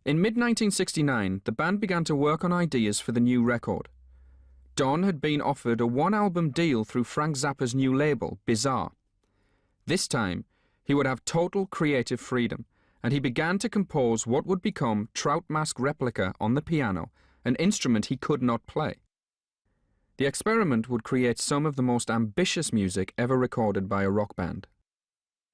In mid-1969, the band began to work on ideas for the new record. Don had been offered a one-album deal through Frank Zappa's new label, Bizarre. This time, he would have total creative freedom, and he began to compose what would become Trout Mask Replica on the piano, an instrument he could not play. The experiment would create some of the most ambitious music ever recorded by a rock band.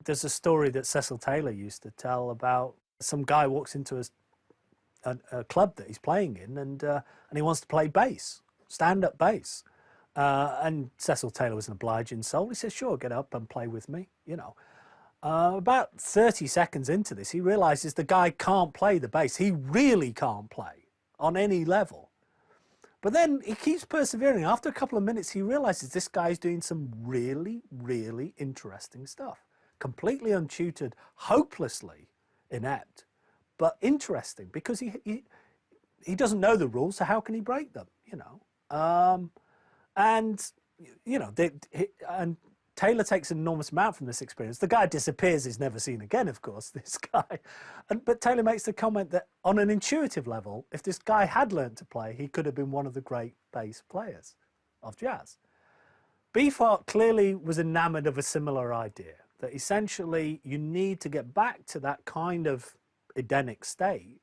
There's a story that Cecil Taylor used to tell about some guy walks into a club that he's playing in, and he wants to play bass, stand-up bass. And Cecil Taylor was an obliging soul. He says, sure, get up and play with me, you know. About 30 seconds into this, he realises the guy can't play the bass. He really can't play on any level. But then he keeps persevering. After a couple of minutes, he realises this guy's doing some really, really interesting stuff. Completely untutored, hopelessly inept, but interesting, because he doesn't know the rules, so how can he break them, you know? And, you know, and Taylor takes an enormous amount from this experience. The guy disappears, is never seen again, of course, this guy. But Taylor makes the comment that on an intuitive level, if this guy had learned to play, he could have been one of the great bass players of jazz. Beefheart clearly was enamoured of a similar idea, that essentially you need to get back to that kind of Edenic state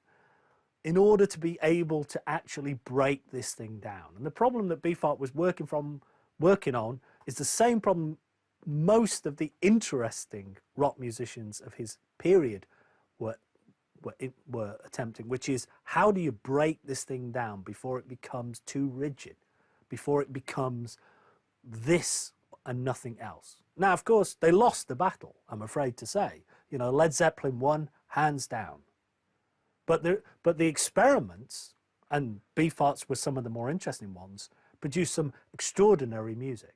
in order to be able to actually break this thing down. And the problem that Beefheart was working on is the same problem most of the interesting rock musicians of his period were attempting, which is, how do you break this thing down before it becomes too rigid, before it becomes this and nothing else? Now, of course, they lost the battle, I'm afraid to say. You know, Led Zeppelin won, hands down. But the experiments, and Beefheart's were some of the more interesting ones, produced some extraordinary music.